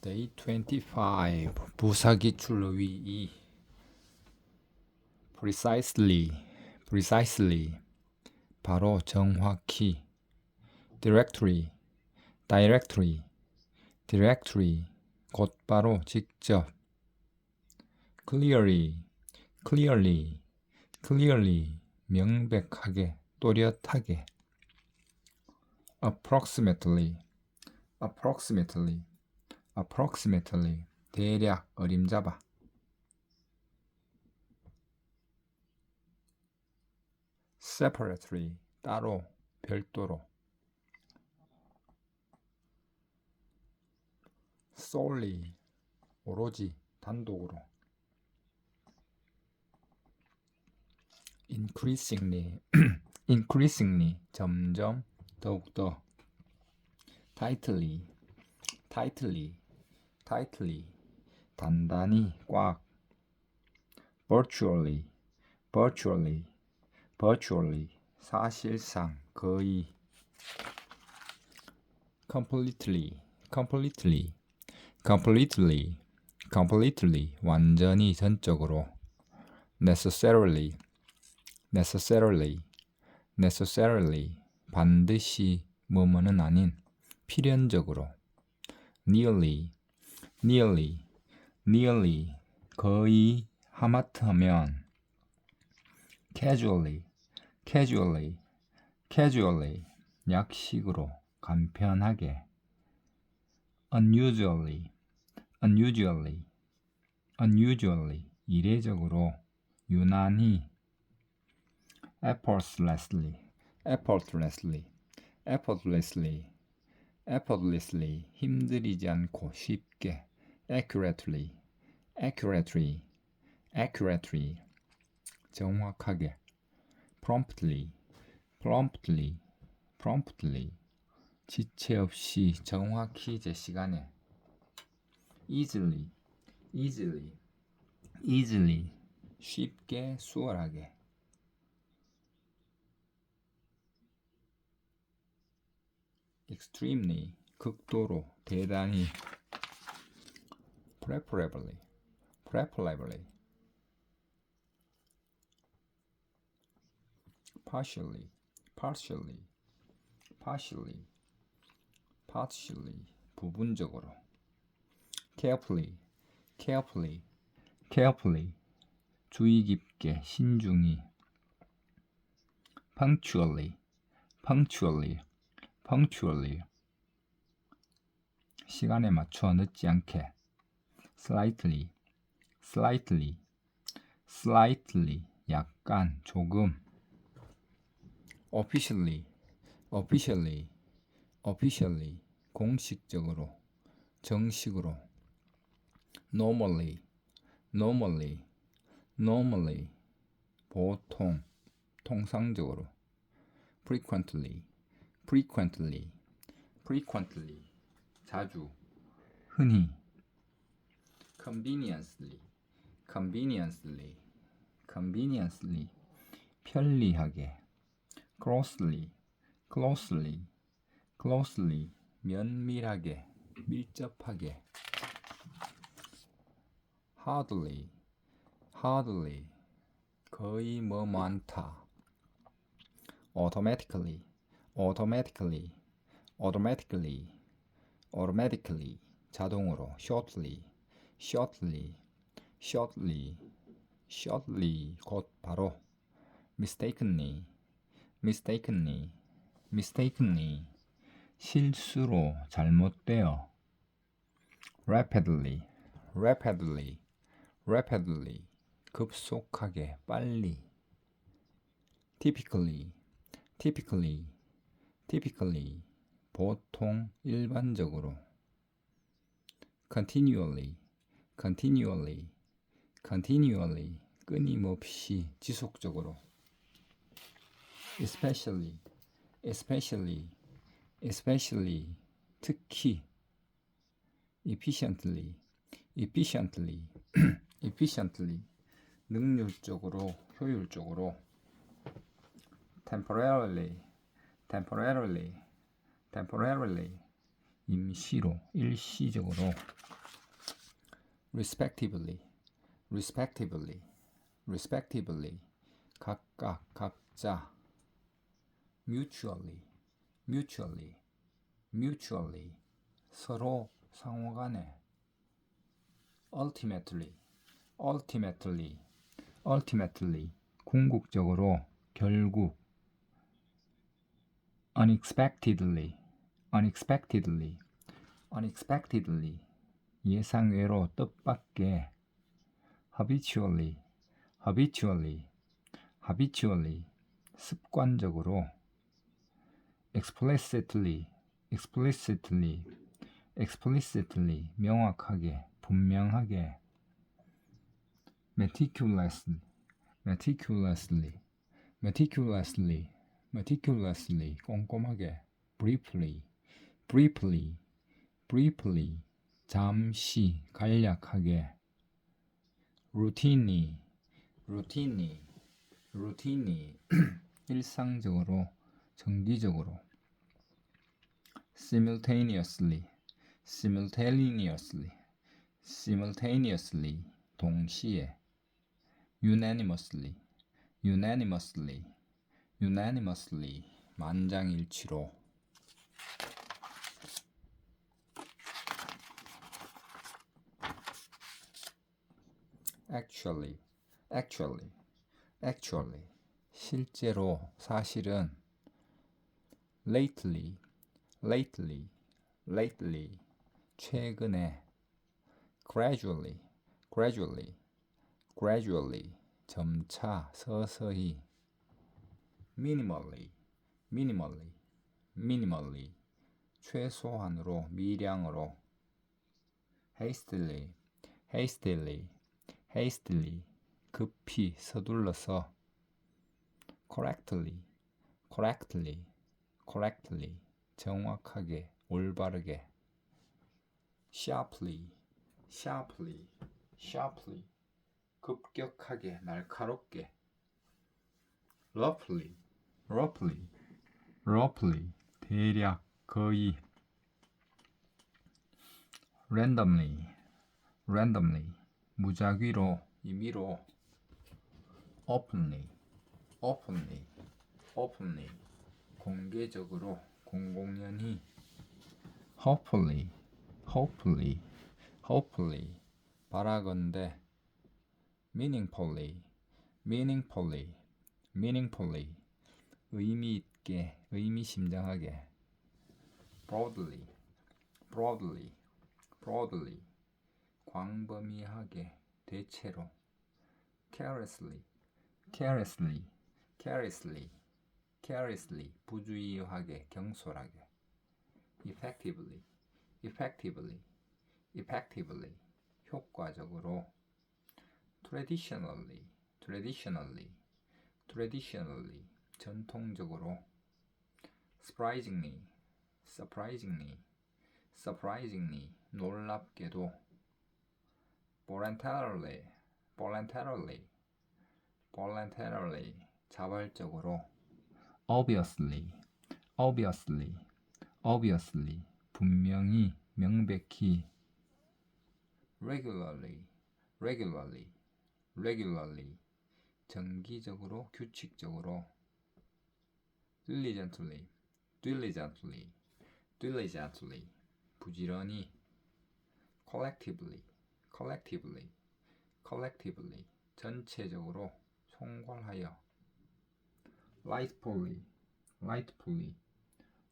Day 25 부사기출 위2 precisely 바로 정확히 directly 곧바로 직접 clearly 명백하게 또렷하게 approximately 대략 어림잡아 separately 따로 별도로 solely 오로지 단독으로 increasingly 점점 더욱더 tightly 단단히 꽉 virtually 사실상 거의 completely 완전히 전적으로 necessarily 반드시 뭐뭐는 아닌 필연적으로 nearly 거의 하마터면 casually 약식으로 간편하게 unusually 이례적으로 유난히 effortlessly 힘들이지 않고 쉽게 accurately 정확하게 promptly 지체 없이 정확히 제 시간에 easily 쉽게 수월하게 extremely 극도로 대단히 preferably partially 부분적으로 carefully 주의 깊게 신중히 punctually 시간에 맞춰 늦지 않게 slightly 약간 조금 officially 공식적으로 정식으로 normally 보통 통상적으로 frequently 자주 흔히 conveniently 편리하게 closely 면밀하게 밀접하게 hardly 거의 뭐 많다 automatically 자동으로 shortly 곧 바로 mistakenly 실수로 잘못되어 rapidly 급속하게 빨리 typically 보통 일반적으로 continually 끊임없이 지속적으로 especially 특히 efficiently 능률적으로 효율적으로 temporarily 임시로, 일시적으로 respectively, respectively, respectively 각각, 각자 mutually, mutually, mutually 서로 상호간에 ultimately, ultimately, ultimately 궁극적으로, 결국 unexpectedly, unexpectedly, unexpectedly 예상외로, 뜻밖의 habitually, habitually, habitually 습관적으로 explicitly, explicitly, explicitly 명확하게, 분명하게 meticulously, meticulously, meticulously, meticulously 꼼꼼하게 briefly, briefly, briefly 잠시, 간략하게 routinely, routinely, routinely 일상적으로, 정기적으로 simultaneously, simultaneously, simultaneously 동시에 unanimously, unanimously, unanimously 만장일치로 actually, actually, actually 실제로, 사실은 lately, lately, lately 최근에 gradually, gradually, gradually 점차, 서서히 minimally, minimally, minimally 최소한으로, 미량으로 hastily, hastily, hastily 급히, 서둘러서 correctly, correctly, correctly 정확하게, 올바르게 sharply, sharply, sharply 급격하게, 날카롭게 roughly, roughly, roughly 대략, 거의 randomly, randomly 무작위로, 임의로 openly, openly, openly 공개적으로, 공공연히 hopefully, hopefully, hopefully 바라건대 meaningfully, meaningfully, meaningfully 의미있게, 의미심장하게 broadly, broadly, broadly 광범위하게, 대체로 carelessly, carelessly, carelessly, carelessly 부주의하게, 경솔하게 effectively, effectively, effectively 효과적으로 traditionally, traditionally, traditionally 전통적으로 surprisingly, surprisingly, surprisingly 놀랍게도 voluntarily, voluntarily, voluntarily 자발적으로 obviously, obviously, obviously 분명히, 명백히 regularly, regularly, regularly 정기적으로, 규칙적으로 diligently, diligently, diligently 부지런히 collectively, collectively, collectively 전체적으로, 총괄하여 rightfully, rightfully,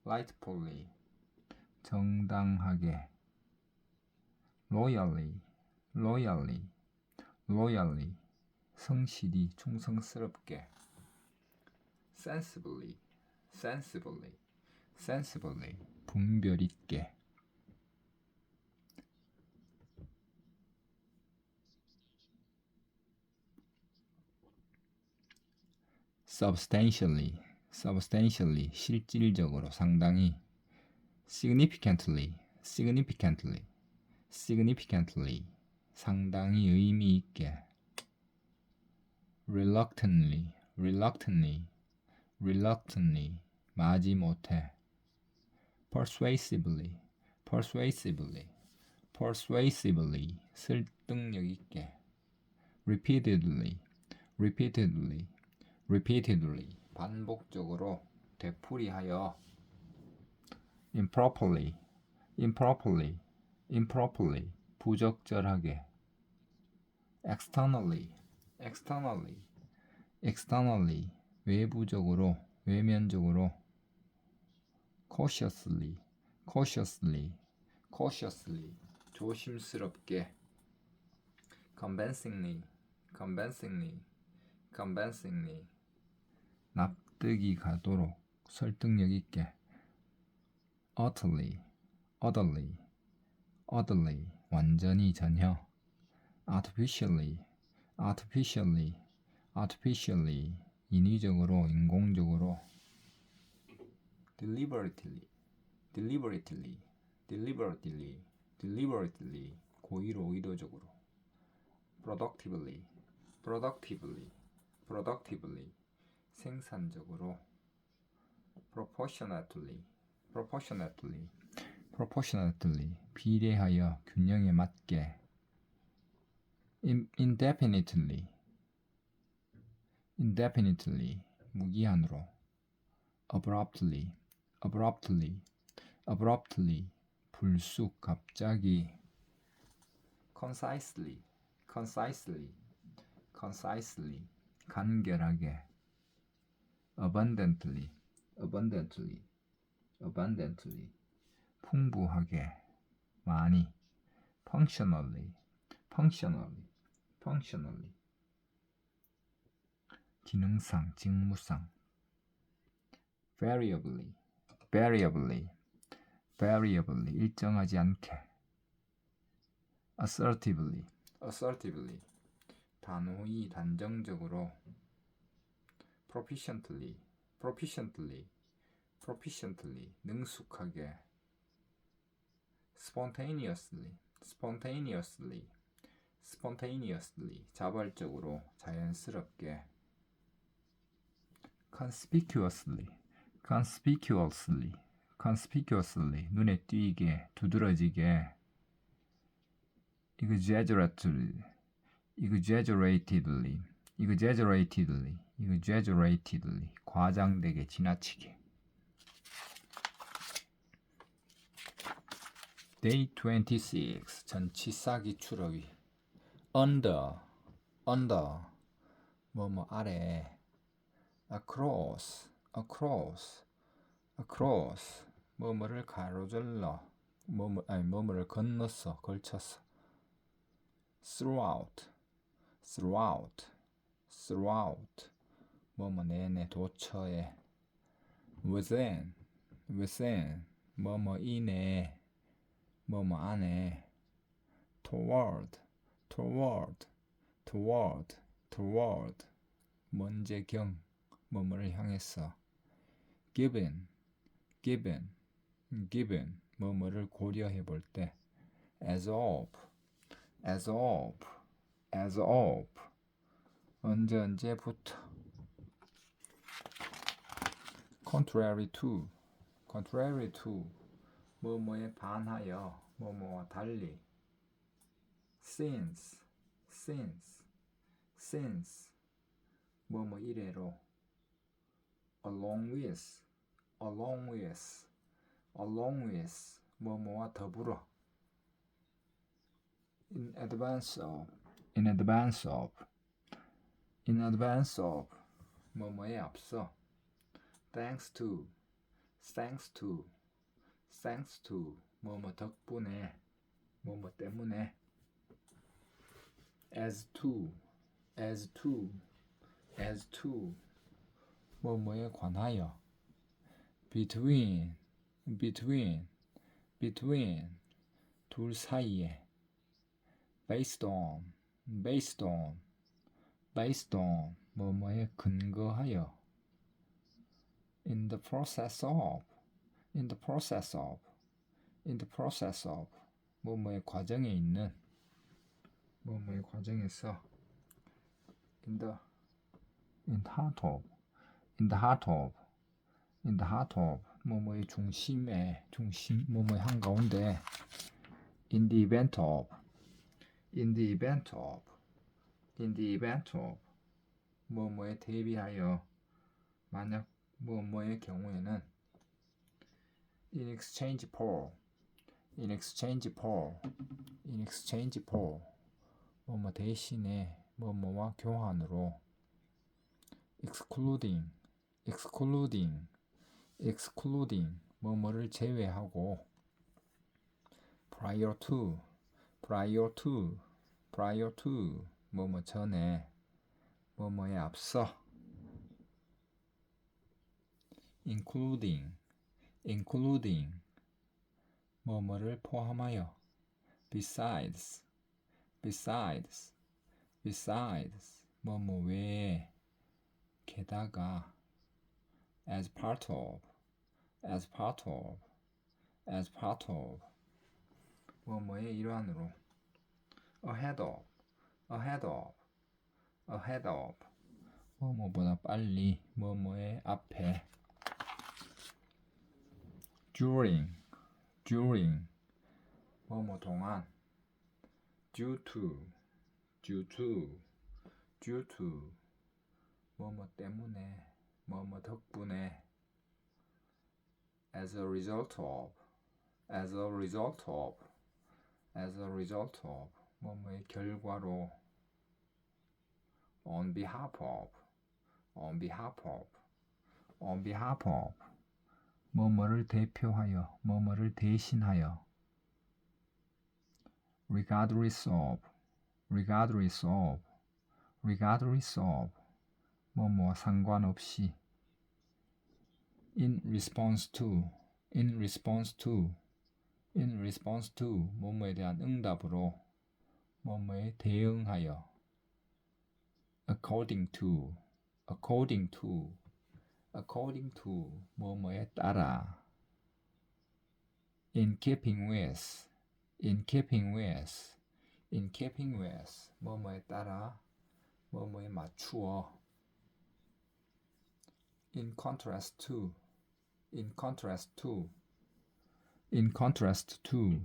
rightfully 정당하게 loyally, loyally, loyally 성실히, 충성스럽게 sensibly, sensibly, sensibly 분별 있게 substantially, substantially 실질적으로, 상당히 significantly, significantly, significantly 상당히 의미 있게 reluctantly, reluctantly, reluctantly 마지못해 persuasively, persuasively, persuasively, 설득력 있게. repeatedly, repeatedly, repeatedly, 반복적으로, 되풀이하여. improperly, improperly, improperly, 부적절하게. externally, externally, externally, 외부적으로, 외면적으로. cautiously, cautiously, cautiously, 조심스럽게. convincingly, convincingly, convincingly, 납득이 가도록, 설득력 있게. utterly, utterly, utterly, 완전히 전혀. artificially, artificially, artificially, 인위적으로, 인공적으로. deliberately, deliberately, deliberately, deliberately, 고의로, 의도적으로. productively, productively, productively, 생산적으로. proportionately, proportionately, proportionately, 비례하여, 균형에 맞게. indefinitely, indefinitely, 무기한으로. abruptly, abruptly, abruptly, 불쑥, 갑자기. concisely, concisely, concisely, 간결하게. abundantly, abundantly, abundantly, 풍부하게, 많이. functionally, functionally, functionally, 기능상, 직무상. variably, variably, variably, 일정하지 않게. assertively, assertively, 단호히, 단정적으로. proficiently, proficiently, proficiently, 능숙하게. spontaneously, spontaneously, spontaneously, 자발적으로, 자연스럽게. conspicuously, conspicuously, conspicuously, 눈에 띄게, 두드러지게. exaggeratedly, exaggeratedly, exaggeratedly, exaggeratedly, 과장되게, 지나치게. Day 26, 전치사기 추러위. under, under, 뭐뭐 아래. across, across, across, 뭐뭐를 가로질러, 뭐뭐를 건너서, 걸쳐서. throughout, throughout, throughout, 뭐뭐 내내, 도처에. within, within, 뭐뭐 이내, 뭐뭐 안에. toward, toward, toward, toward, 먼제경, 뭐뭐를 향해서. given, given, given, 뭐뭐를 고려해 볼 때. as of, as of, as of, 언제부터. contrary to, contrary to, 뭐뭐에 반하여, 뭐뭐와 달리. since, since, since, 뭐뭐 이래로. along with, along with, along with, 뭐뭐와 더불어. in advance of, in advance of, in advance of, 뭐뭐에 앞서. thanks to, thanks to, thanks to, 뭐뭐 덕분에, 뭐뭐 때문에. as to, as to, as to, 뭐뭐에 관하여. between, between, between, 둘 사이에. based on, based on, based on, 뭐뭐에 근거하여. in the process of, in the process of, in the process of, 뭐뭐의 과정에 있는. 뭐뭐의 과정에서. in the heart of, in the heart of, in the heart of, 뭐뭐의 중심에 중심 뭐뭐의 한가운데 in the event of in the event of in the event of 뭐뭐에 대비하여 만약 뭐뭐의 경우에는 in exchange for in exchange for in exchange for 뭐뭐 대신에 뭐뭐와 교환으로 excluding excluding excluding 뭐뭐를 제외하고 prior to prior to prior to 뭐뭐 전에 뭐뭐에 앞서 including including 뭐뭐를 포함하여 besides besides besides 뭐뭐 외에 게다가 as part of as part of as part of 뭐뭐의 일환으로 ahead of ahead of ahead of 뭐뭐보다 빨리 뭐뭐의 앞에 during during 뭐뭐 동안 due to due to due to 뭐뭐 때문에 뭐뭐 덕분에 as a result of as a result of as a result of 뭐뭐의 결과로 on behalf of on behalf of on behalf of 뭐뭐를 대표하여 뭐뭐를 대신하여 regardless of regardless of regardless of 뭐뭐와 상관없이 in response to in response to in response to 뭐뭐에 대한 응답으로 뭐뭐에 대응하여 according to according to according to 뭐뭐에 따라 in keeping with in keeping with in keeping with 뭐뭐에 따라 뭐뭐에 맞추어 in contrast to in contrast to in contrast to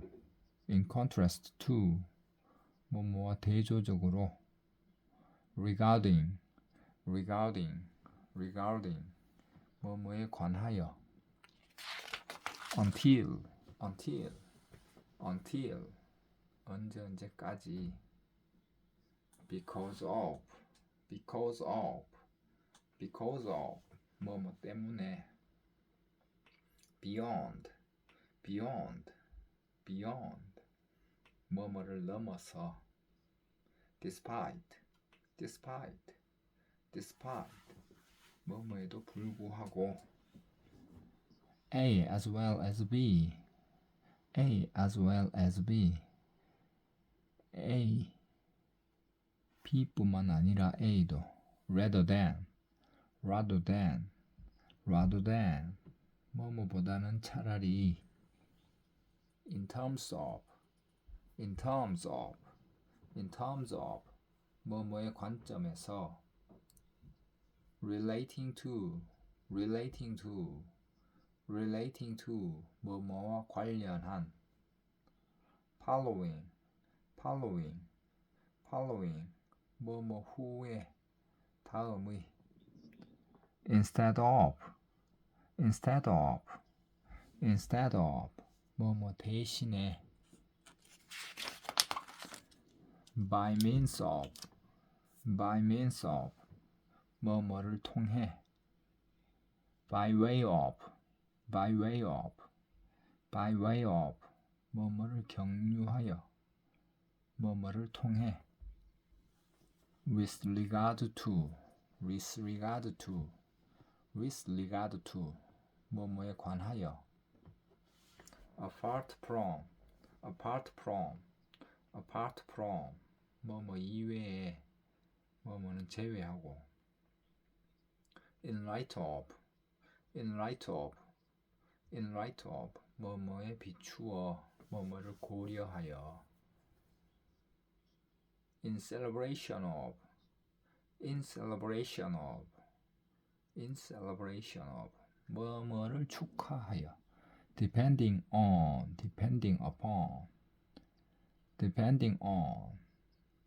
in contrast to 뭐뭐와 대조적으로 regarding regarding regarding 뭐뭐에 관하여 until until until 언제까지 because of because of because of 뭐뭐 때문에 beyond beyond beyond 뭐뭐를 넘어서 despite despite despite 뭐뭐에도 불구하고 A as well as B A as well as B A B뿐만 아니라 A도 rather than 뭐뭐보다는 차라리 in terms of 뭐뭐의 관점에서 relating to 뭐뭐와 관련한 following 뭐뭐 후에 다음의 instead of 뭐뭐 대신에 by means of 뭐뭐를 통해 by way of 뭐뭐를 경유하여 뭐뭐를 통해 with regard to 뭐뭐에 관하여 apart from 뭐뭐 이외에 뭐뭐는 제외하고 in light of 뭐뭐에 비추어 뭐뭐를 고려하여 in celebration of 뭐뭐를 축하하여. depending on, depending upon, depending on,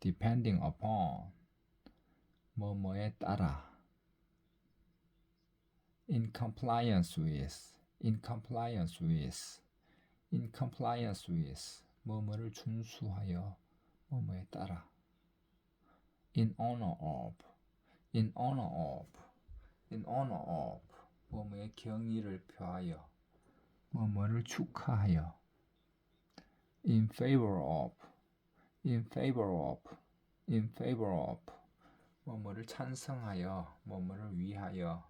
depending upon. 뭐뭐에 따라. in compliance with, in compliance with, in compliance with. 뭐뭐를 준수하여. 뭐뭐에 따라. in honor of, in honor of, in honor of. 뭐뭐의 경의를 표하여. 뭐뭐를 축하하여. in favor of, in favor of, in favor of. 뭐뭐를 찬성하여. 뭐뭐를 위하여.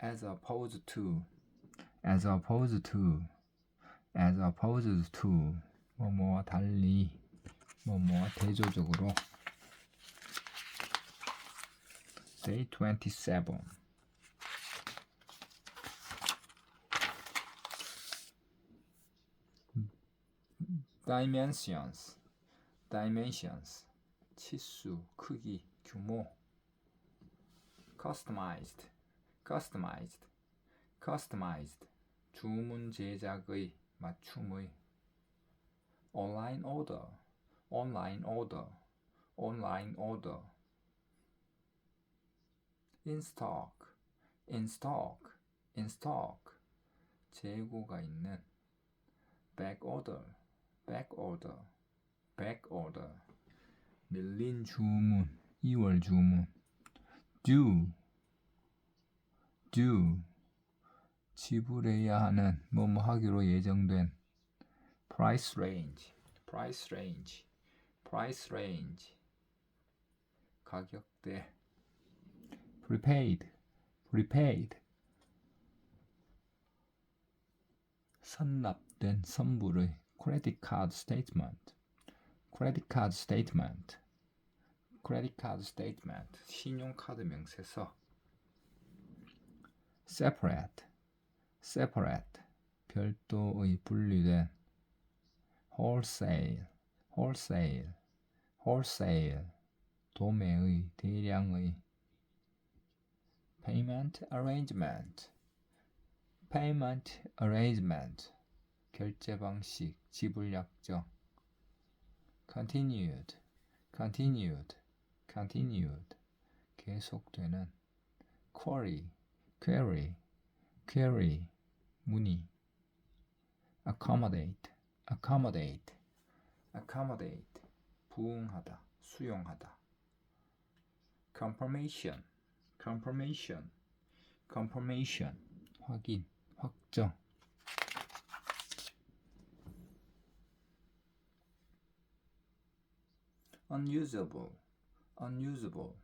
as opposed to, as opposed to, as opposed to. 뭐뭐와 달리. 뭐뭐와 대조적으로. Day 27. dimensions, dimensions. 치수, 크기, 규모. customized, customized, customized. 주문 제작의, 맞춤의. online order, online order, online order. in stock, in stock, in stock. 재고가 있는. back order, back order, back order. 밀린 주문, 2월 주문. due, due. 지불해야 하는, 뭐뭐 하기로 예정된. price range, price range, price range. 가격대. prepaid, prepaid. 선납된 선불의. credit card statement, credit card statement, credit card statement. 신용카드 명세서. separate, separate. 별도의, 분리된. wholesale, wholesale, wholesale. 도매의, 대량의. payment arrangement, payment arrangement. 결제 방식, 지불 약정. continued, continued, continued. 계속되는. query, query, query. 문의. accommodate, accommodate, accommodate. 부응하다, 수용하다. confirmation, confirmation, confirmation. 확인, 확정. unusable, unusable,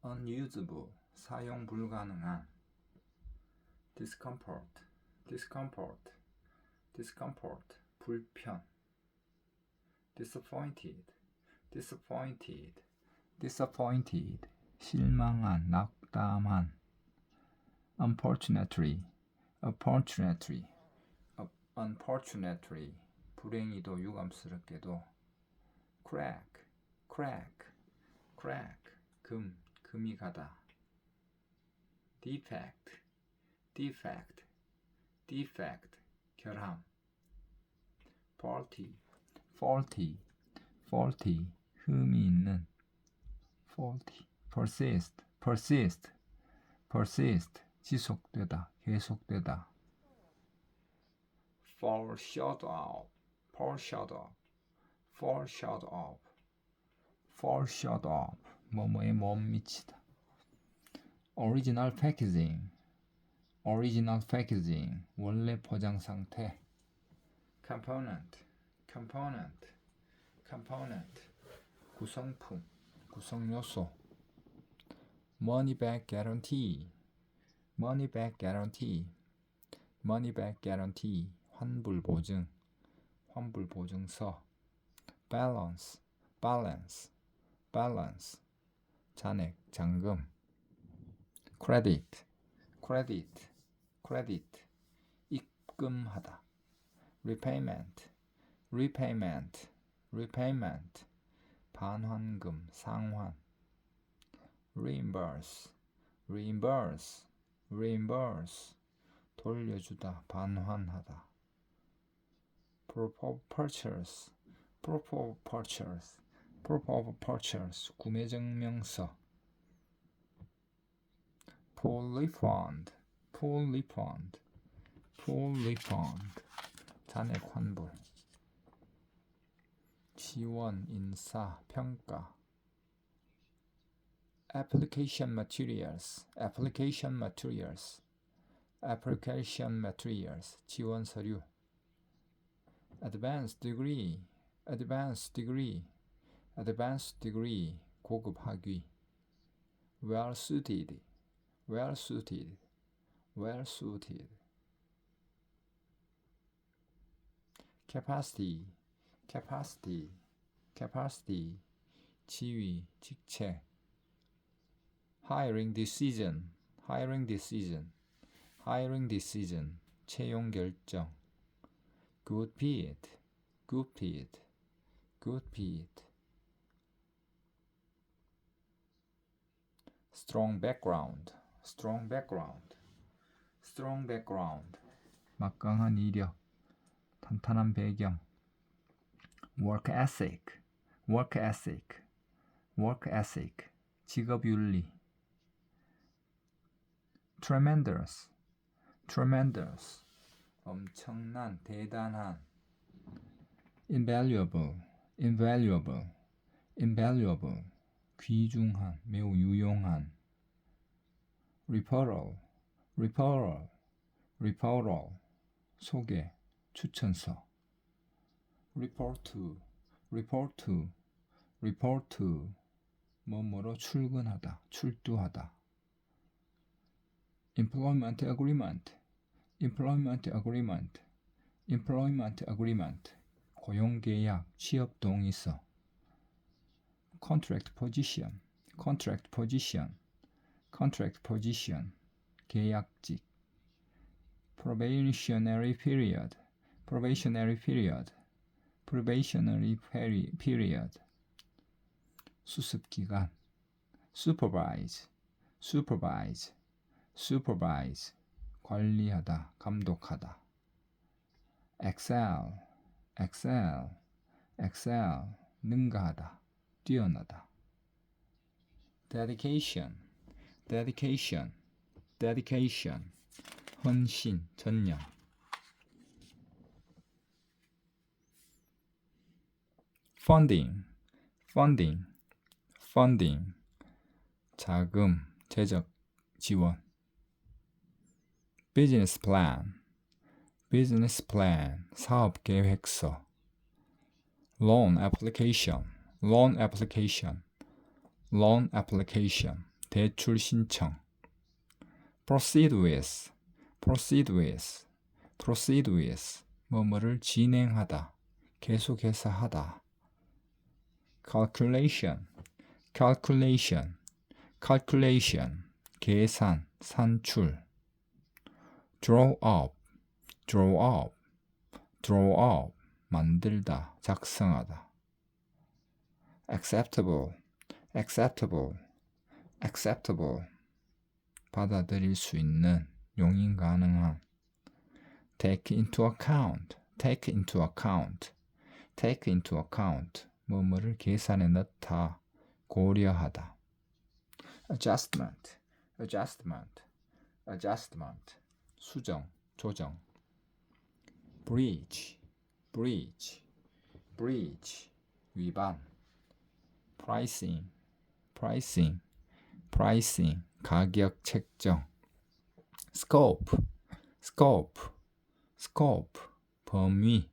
unusable. 사용 불가능한. discomfort, discomfort, discomfort. 불편. disappointed, disappointed, disappointed. 실망한, 낙담한. unfortunately, unfortunately, unfortunately. 불행히도 유감스럽게도. crack, crack, crack. 금, 금이 가다. defect, defect, defect. 결함. faulty, faulty, faulty. 흠이 있는. faulty. persist, persist, persist. 지속되다, 계속되다. fall short of, fall short of, fall short of, fall short of. 뭐뭐에 못 미치다. original packaging, original packaging. 원래 포장 상태. component, component, component. 구성품, 구성요소. money back guarantee, money back guarantee, money back guarantee. 환불 보증, 환불 보증서. balance, balance, balance. 잔액, 잔금. credit, credit, credit. 입금하다. repayment, repayment, repayment. 반환금, 상환. reimburse, reimburse, reimburse 돌려주다, 반환하다. proof of purchase, proof of purchase, proof of purchase 구매증명서. full refund, full refund, full refund 잔액 환불. 지원, 인사, 평가. application materials, application materials, application materials 지원 서류. advanced degree, advanced degree, advanced degree 고급 학위. well suited, well suited, well suited. capacity, capacity, capacity 지위, 직책. hiring decision, hiring decision, hiring decision 채용 결정. good fit, good fit, good fit. strong background, strong background, strong background 막강한 이력, 탄탄한 배경. work ethic, work ethic, work ethic 직업윤리. tremendous, tremendous 엄청난, 대단한. invaluable, invaluable, invaluable 귀중한, 매우 유용한. referral, referral, referral 소개, 추천서. report to, report to, report to 뭐뭐로 출근하다, 출두하다. employment agreement, employment agreement, employment agreement 고용계약, 취업동의서. contract position, contract position, contract position 계약직. probationary period, probationary period, probationary period 수습기간. supervise, supervise, supervise 관리하다, 감독하다. excel, excel, excel 능가하다, 뛰어나다. dedication, dedication, dedication 헌신, 전념. funding, funding, funding 자금, 재적, 지원. business plan, business plan 사업 계획서. loan application, loan application, loan application 대출 신청. proceed with, proceed with, proceed with 뭐뭐를 진행하다, 계속해서 하다. calculation, calculation, calculation 계산, 산출. draw up, draw up, draw up 만들다, 작성하다. acceptable, acceptable, acceptable 받아들일 수 있는, 용인 가능한. take into account, take into account, take into account 뭐뭐를 계산에 넣다, 고려하다. adjustment, adjustment, adjustment 수정, 조정. breach, breach, breach 위반. pricing, pricing, pricing 가격 책정. scope, scope, scope 범위.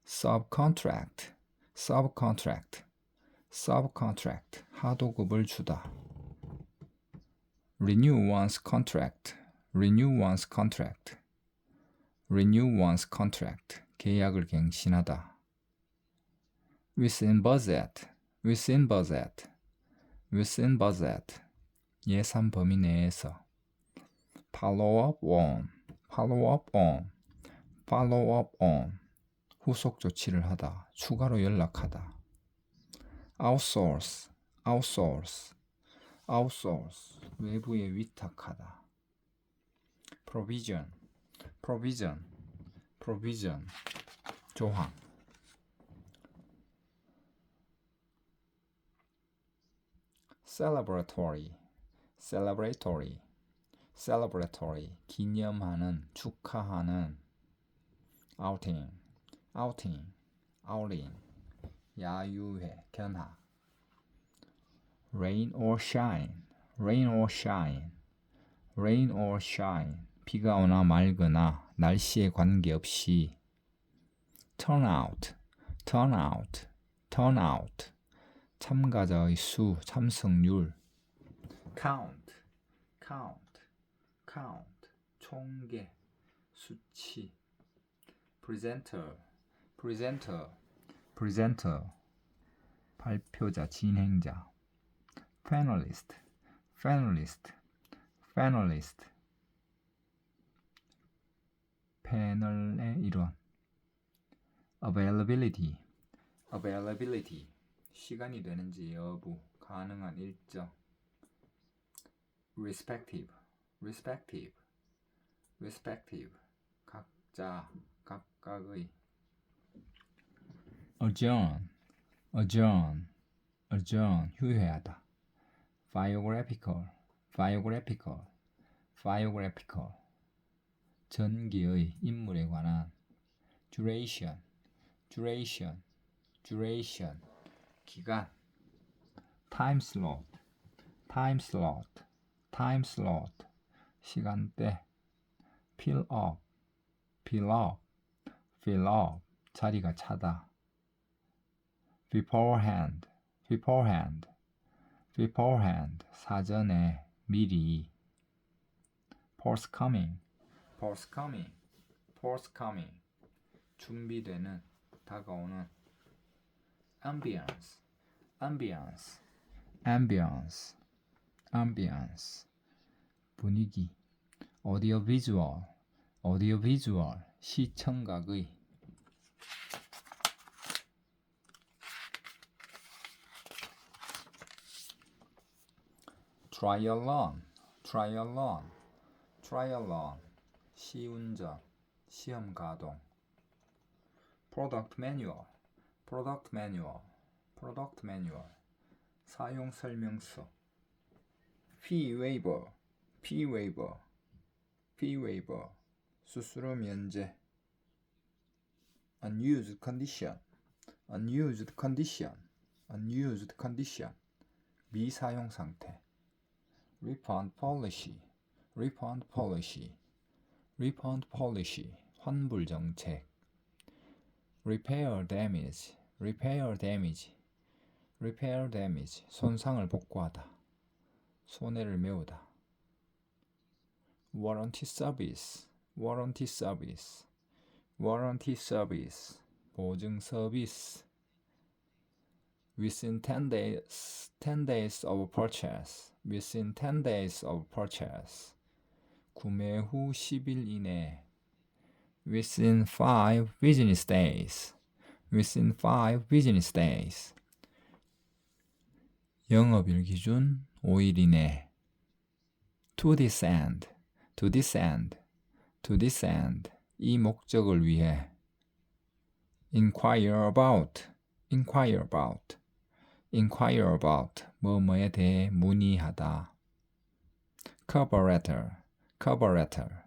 subcontract, subcontract, subcontract 하도급을 주다. renew one's contract, renew one's contract, renew one's contract 계약을 갱신하다. within budget, within budget, within budget 예산 범위 내에서. follow up on, follow up on, follow up on 후속 조치를 하다, 추가로 연락하다. outsource, outsource, outsource 외부에 위탁하다, provision, provision, provision, 조항. celebratory, celebratory, celebratory, 기념하는, 축하하는. outing, outing, outing, 야유회, 견학. rain or shine, rain or shine, rain or shine, 비가 오나 맑으나 날씨에 관계없이. turnout, turnout, turnout, 참가자의 수, 참석률. count, count, count, 총계, 수치. presenter, presenter, presenter, 발표자, 진행자. panelist, panelist, panelist, 패널의 일원. availability, availability, 시간이 되는지 여부, 가능한 일정. respective, respective, respective, 각자, 각각의. adjourn, adjourn, adjourn, 휴회하다. biographical, biographical, biographical, 전기의, 인물에 관한. duration, duration, duration, 기간. time slot, time slot, time slot, 시간대. fill up, fill up, fill up, 자리가 차다. beforehand, beforehand, beforehand, 사전에, 미리. forthcoming, forthcoming, forthcoming, 준비되는, 다가오는. ambience, ambience, ambience, ambience, 분위기. audiovisual, audiovisual, 시청각의. triathlon, triathlon, triathlon, 시운전, 시험 가동. product manual, product manual, product manual, 사용 설명서. fee waiver, fee waiver, fee waiver, 수수료 면제. unused condition, unused condition, unused condition, 미사용 상태. refund policy, refund policy, refund policy, 환불 정책. repair damage, repair damage, repair damage, 손상을 복구하다, 손해를 메우다. warranty service, warranty service, warranty service, 보증 서비스. within 10 days, 10 days of purchase, within 10 days of purchase, 구매 후 10일 이내. within 5 business days, within 5 business days, 영업일 기준 5일 이내. to descend, to descend, to descend, 이 목적을 위해. inquire about, inquire about, inquire about, 뭐뭐에 대해 문의하다. cover letter, cover letter,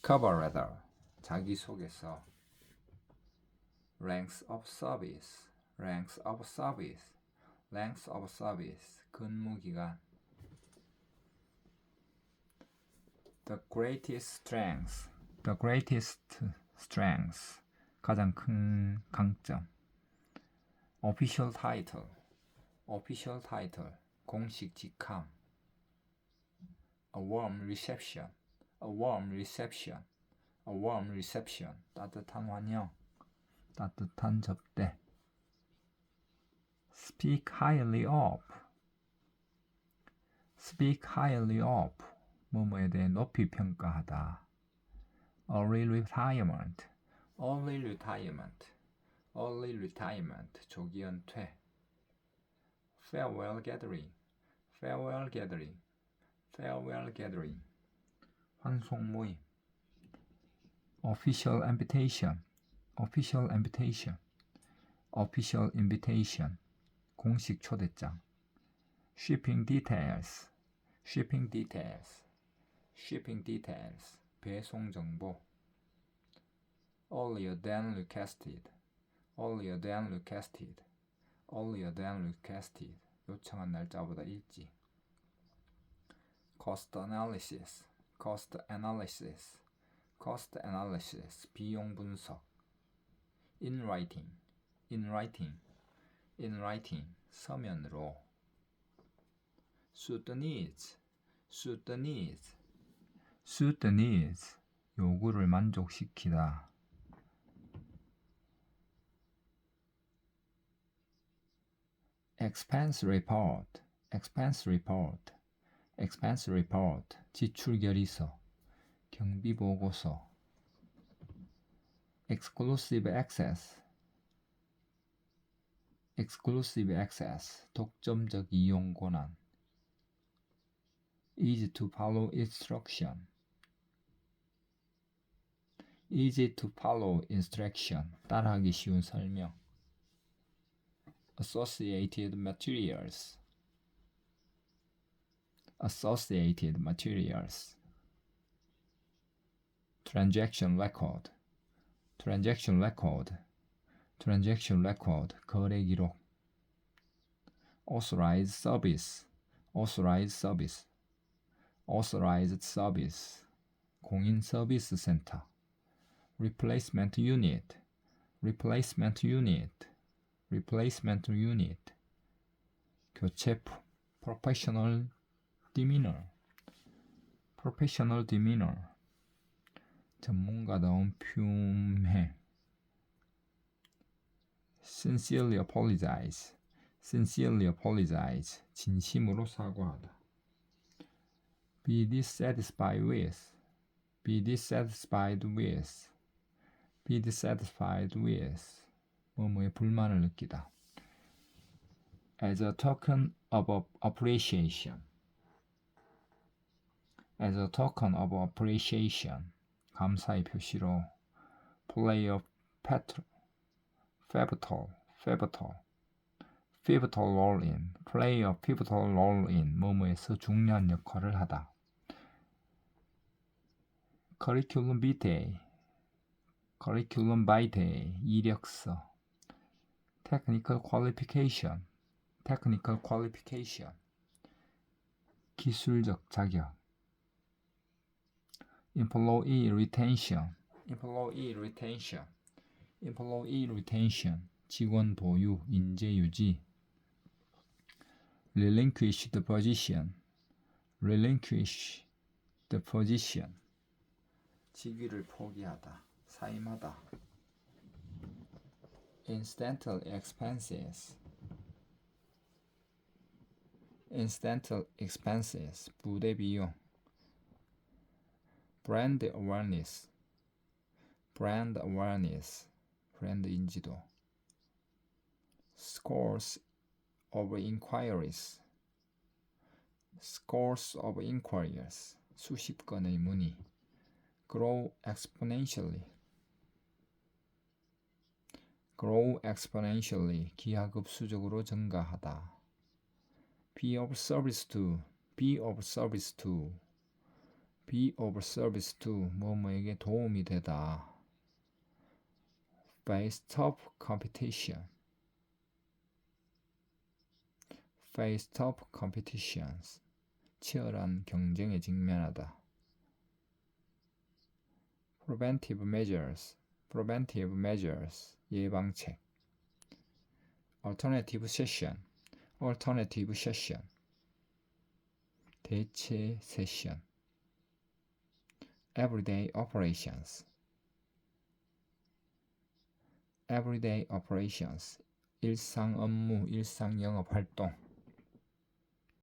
cover letter, 자기소개서. ranks of service, ranks of service, ranks of service, 근무기간. the greatest strength, the greatest strength, 가장 큰 강점. official title, official title, 공식 직함. a warm reception, a warm reception, a warm reception, 따뜻한 환영, 따뜻한 접대. speak highly of, speak highly of, 뭐뭐에 대해 높이 평가하다. early retirement, early retirement, early retirement, 조기 은퇴. farewell gathering, farewell gathering, farewell gathering, 환송 모임, official invitation, official invitation, official invitation, 공식 초대장. shipping details, shipping details, shipping details, 배송 정보. earlier than requested, earlier than requested, earlier than requested, 요청한 날짜보다 일찍. cost analysis, cost analysis, cost analysis, 비용 분석. in writing, in writing, in writing, 서면으로. suit the needs, suit the needs, suit the needs, 요구를 만족시키다. expense report, expense report, expense report, 지출 결의서, 경비 보고서. exclusive access, exclusive access, 독점적 이용 권한. easy to follow instruction, easy to follow instruction, 따라하기 쉬운 설명. associated materials, associated materials. transaction record, transaction record, transaction record, 거래 기록. authorized service, authorized service, authorized service, 공인 서비스 센터. replacement unit, replacement unit, replacement unit, 교체. professional demeanor, professional demeanor, 전문가다운 품행. sincerely apologize, sincerely apologize, 진심으로 사과하다. be dissatisfied with, be dissatisfied with, be dissatisfied with, 뭐뭐에 불만을 느끼다. as a token of appreciation, as a token of appreciation, 감사의 표시로. play a pivotal role in, play a pivotal role in, 뭐뭐에서 중요한 역할을 하다. curriculum vitae, curriculum vitae, 이력서. technical qualification, technical qualification, 기술적 자격. employee retention, employee retention, employee retention, 직원 보유, 인재 유지. relinquish the position, relinquish the position, 직위를 포기하다, 사임하다. incidental expenses, incidental expenses, 부대 비용. brand awareness, brand awareness, 브랜드 인지도. scores of inquiries, scores of inquiries, 수십 건의 문의. grow exponentially, grow exponentially, 기하급수적으로 증가하다. be of service to, be of service to, be of service to, 뭐뭐에게 도움이 되다. face tough competition, face tough competitions, 치열한 경쟁에 직면하다. preventive measures, preventive measures, 예방책. alternative session, alternative session, 대체 세션. everyday operations, everyday operations, 일상 업무, 일상 영업 활동.